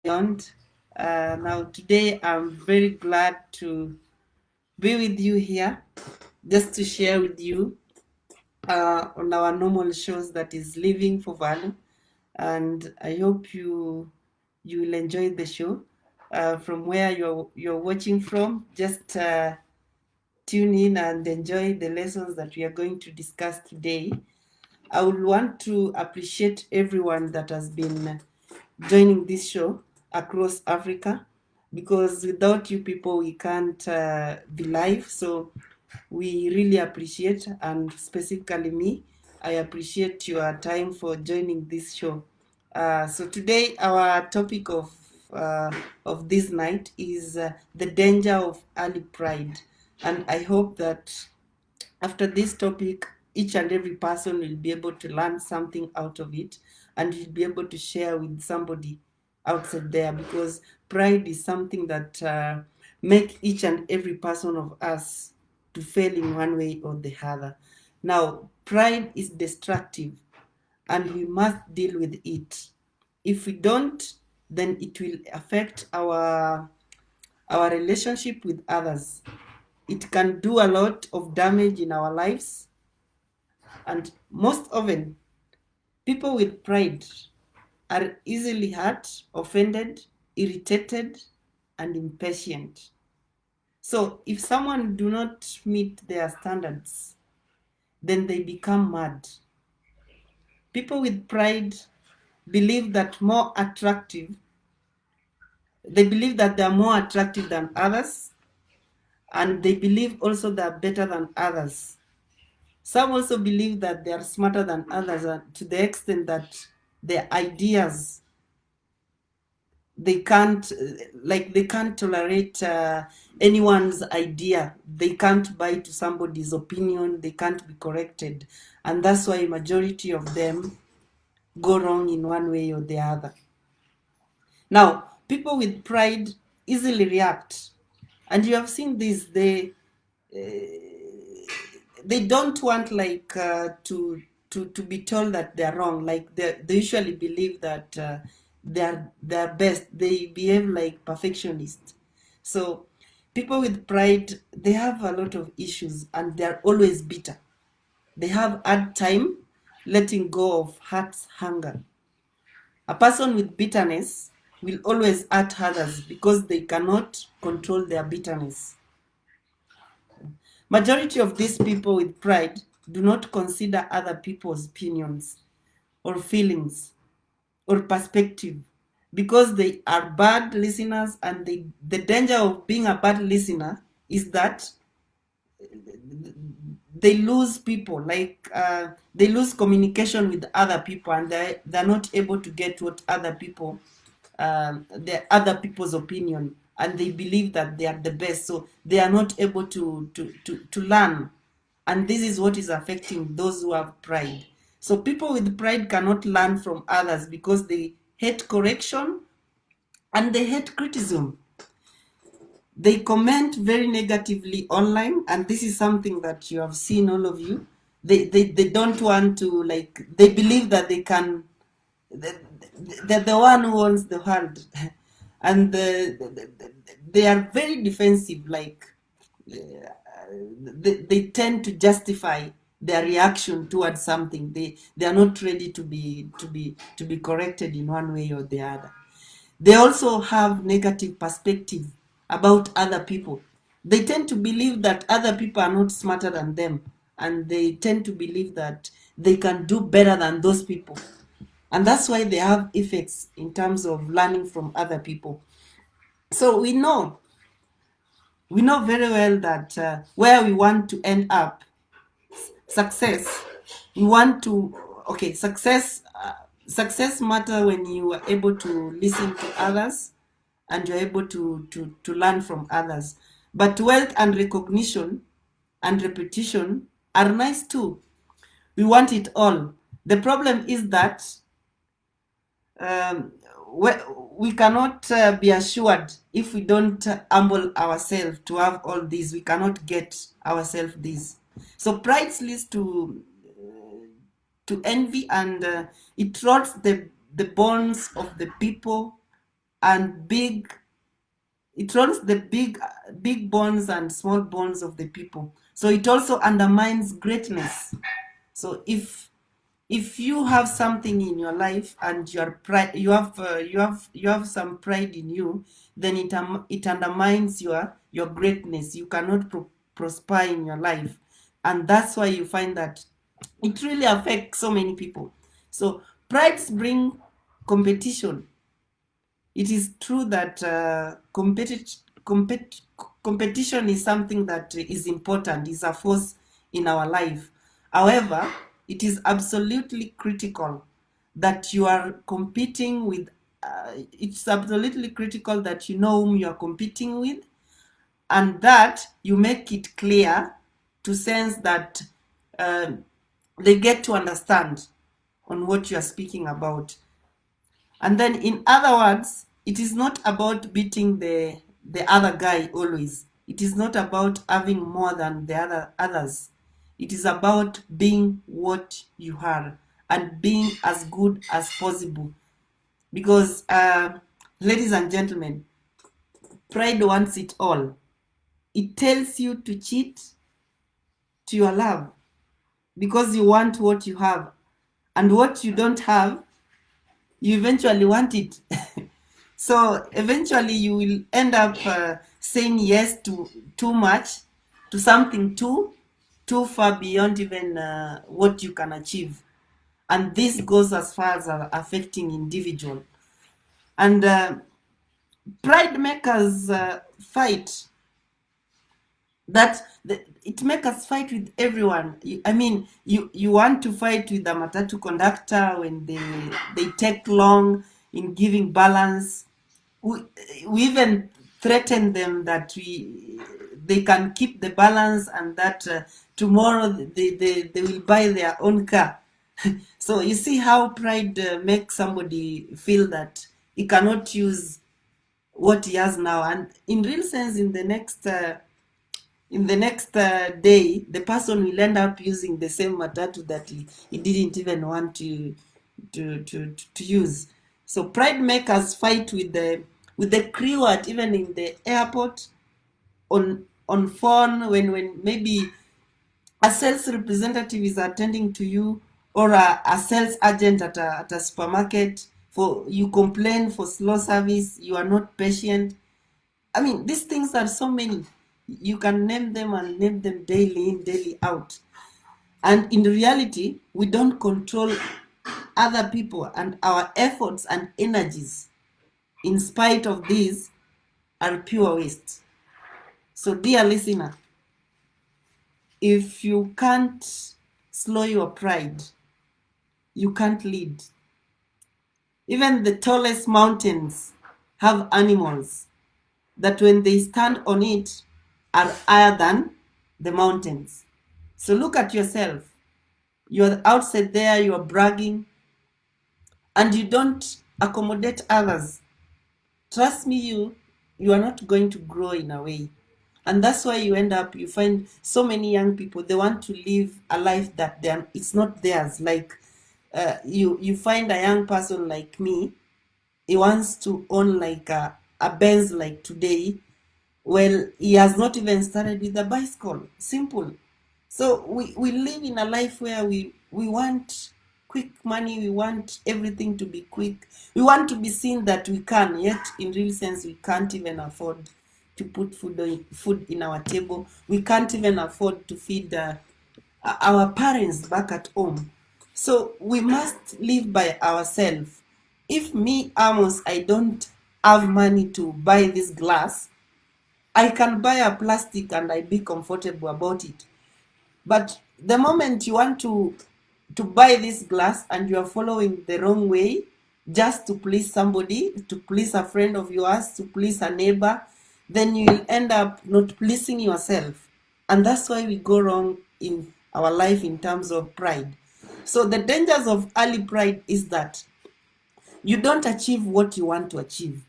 Beyond. Now, today I'm very glad to be with you here just to share with you on our normal shows that is Living for Value. And I hope you will enjoy the show. From where you're watching from, just tune in and enjoy the lessons that we are going to discuss today. I would want to appreciate everyone that has been joining this show across Africa, because without you people we can't be live. So we really appreciate, and specifically me, I appreciate your time for joining this show. So today our topic of this night is the danger of early pride, and I hope that after this topic, each and every person will be able to learn something out of it, and will be able to share with somebody outside there, because pride is something that make each and every person of us to fail in one way or the other. Now, pride is destructive, and we must deal with it. If we don't, then it will affect our relationship with others. It can do a lot of damage in our lives, and most often, people with pride are easily hurt, offended, irritated, and impatient. So if someone do not meet their standards, then they become mad. People with pride believe that more attractive, they believe that they are more attractive than others, and they believe also they are better than others. Some also believe that they are smarter than others, to the extent that their ideas, they can't they can't tolerate anyone's idea. They can't buy to somebody's opinion. They can't be corrected, and that's why majority of them go wrong in one way or the other. Now, people with pride easily react, and you have seen this. They don't want to be told that they're wrong. Like they usually believe that they're best. They behave like perfectionists. So people with pride, they have a lot of issues, and they're always bitter. They have hard time letting go of heart's hunger. A person with bitterness will always hurt others because they cannot control their bitterness. Majority of these people with pride do not consider other people's opinions or feelings or perspective, because they are bad listeners, and the danger of being a bad listener is that they lose people, they lose communication with other people, and they're not able to get what other people, the other people's opinion, and they believe that they are the best, so they are not able to learn, and this is what is affecting those who have pride. So people with pride cannot learn from others because they hate correction and they hate criticism. They comment very negatively online, and this is something that you have seen, all of you. They don't want to, like, they believe that they can, they're the one who owns the world. And they are very defensive, like they tend to justify their reaction towards something. They are not ready to be corrected in one way or the other. They also have negative perspective about other people. They tend to believe that other people are not smarter than them, and they tend to believe that they can do better than those people. And that's why they have effects in terms of learning from other people. So we know very well that where we want to end up, success, we want to, okay, success matter when you are able to listen to others, and you're able to learn from others. But wealth and recognition and repetition are nice too. We want it all. The problem is that um, we, we cannot be assured. If we don't humble ourselves to have all these, we cannot get ourselves these. So pride leads to envy, and it rots the bonds of the people, and it runs the big bonds and small bonds of the people. So it also undermines greatness. So if you have something in your life and you have some pride in you, then it undermines your greatness. You cannot prosper in your life, and that's why you find that it really affects so many people. So prides bring competition. It is true that competition is something that is important, is a force in our life. However, it is absolutely critical that you are competing with, it's absolutely critical that you know whom you are competing with, and that you make it clear to sense that uh, they get to understand on what you are speaking about. And then, in other words, it is not about beating the other guy always. It is not about having more than the others. It is about being what you are and being as good as possible. Because, ladies and gentlemen, pride wants it all. It tells you to cheat to your love because you want what you have, and what you don't have, you eventually want it. So eventually you will end up saying yes to too much, to something too far beyond even what you can achieve. And this goes as far as affecting individual. And pride makers fight. It makes us fight with everyone. I mean, you want to fight with the matatu conductor when they take long in giving balance. We even threaten them that they can keep the balance, and that tomorrow they will buy their own car. So you see how pride makes somebody feel that he cannot use what he has now, and in real sense, in the next day, the person will end up using the same matatu that he didn't even want to use. So pride makers fight with the crew at even in the airport, on phone, when maybe a sales representative is attending to you, or a sales agent at a supermarket, for you complain for slow service, you are not patient. I mean, these things are so many. You can name them and name them daily in, daily out. And in reality, we don't control other people, and our efforts and energies, in spite of these, are pure waste. So, dear listener, if you can't slow your pride, you can't lead. Even the tallest mountains have animals that, when they stand on it, are higher than the mountains. So look at yourself. You're outside there, you're bragging, and you don't accommodate others. Trust me, you are not going to grow in a way. And that's why you find so many young people, they want to live a life that it's not theirs. Like you find a young person like me, he wants to own like a Benz like today. Well, he has not even started with a bicycle. Simple. So we live in a life where we want quick money, we want everything to be quick. We want to be seen that we can, yet in real sense we can't even afford to put food in our table. We can't even afford to feed our parents back at home. So we must live by ourselves. If me, Amos, I don't have money to buy this glass, I can buy a plastic and I be comfortable about it. But the moment you want to buy this glass and you are following the wrong way, just to please somebody, to please a friend of yours, to please a neighbor, then you will end up not pleasing yourself. And that's why we go wrong in our life in terms of pride. So the dangers of early pride is that you don't achieve what you want to achieve.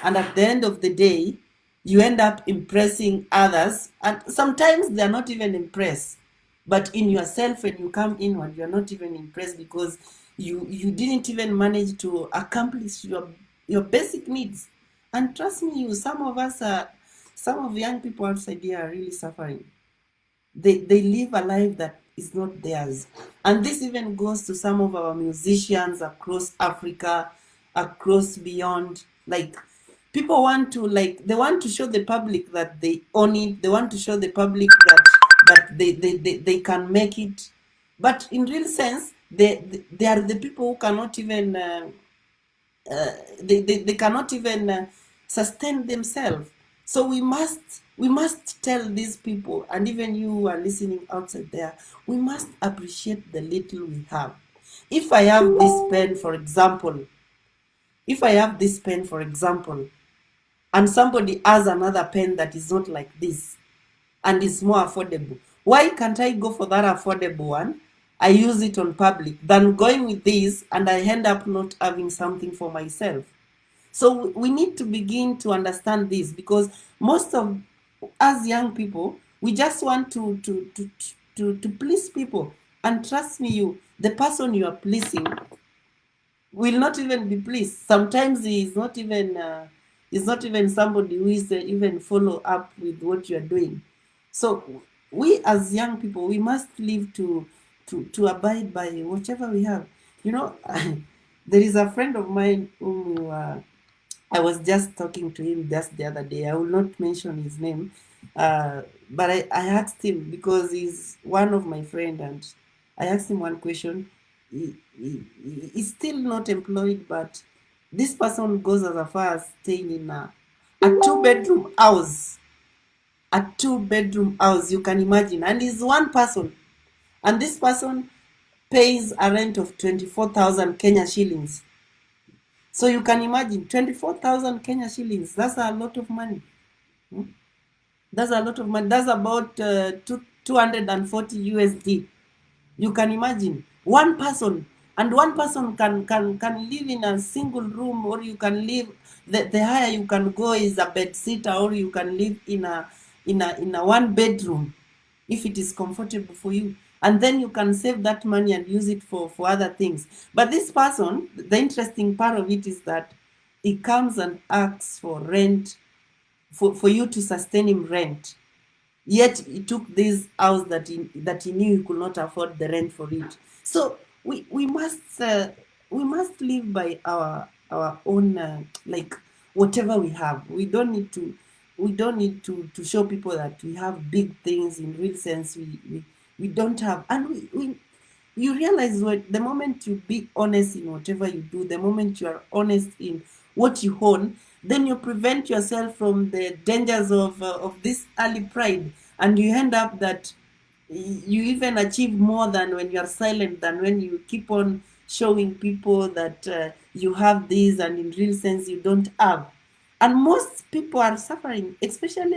And at the end of the day, you end up impressing others. And sometimes they're not even impressed. But in yourself, when you come inward, you're not even impressed because you didn't even manage to accomplish your basic needs. And trust me, some of young people outside here are really suffering. They live a life that is not theirs. And this even goes to some of our musicians across Africa, across beyond. Like, people want to, like, they want to show the public that they own it. They want to show the public that they can make it. But in real sense, they are the people who cannot even they cannot even sustain themselves. So we must tell these people, and even you who are listening outside there, we must appreciate the little we have. If I have this pen, for example, if I have this pen, for example, and somebody has another pen that is not like this and is more affordable, why can't I go for that affordable one? I use it on public than going with this and I end up not having something for myself. So we need to begin to understand this, because most of us young people, we just want to please people. And trust me, the person you are pleasing will not even be pleased. Sometimes he is not even somebody who is even follow up with what you are doing. So we as young people, we must live to abide by whatever we have. You know, there is a friend of mine whom I was just talking to him just the other day. I will not mention his name, but I asked him, because he's one of my friend, and I asked him one question. He's still not employed, but this person goes as far as staying in a two-bedroom house. A two-bedroom house, you can imagine, and he's one person, and this person pays a rent of 24,000 Kenya shillings. So you can imagine 24,000 Kenya shillings. That's a lot of money. Hmm? That's a lot of money. That's about 240 USD. You can imagine one person, and one person can live in a single room, or you can live, the higher you can go is a bed sitter, or you can live in a one bedroom if it is comfortable for you, and then you can save that money and use it for other things. But this person, the interesting part of it is that he comes and asks for rent, for you to sustain him rent. Yet he took this house that he knew he could not afford the rent for it. So we must live by our own, like, whatever we have. We don't need to show people that we have big things. In real sense, we don't have. And we you realize, what the moment you be honest in whatever you do, the moment you are honest in what you own, then you prevent yourself from the dangers of this early pride, and you end up that you even achieve more than when you are silent, than when you keep on showing people that you have this, and in real sense you don't have. And most people are suffering, especially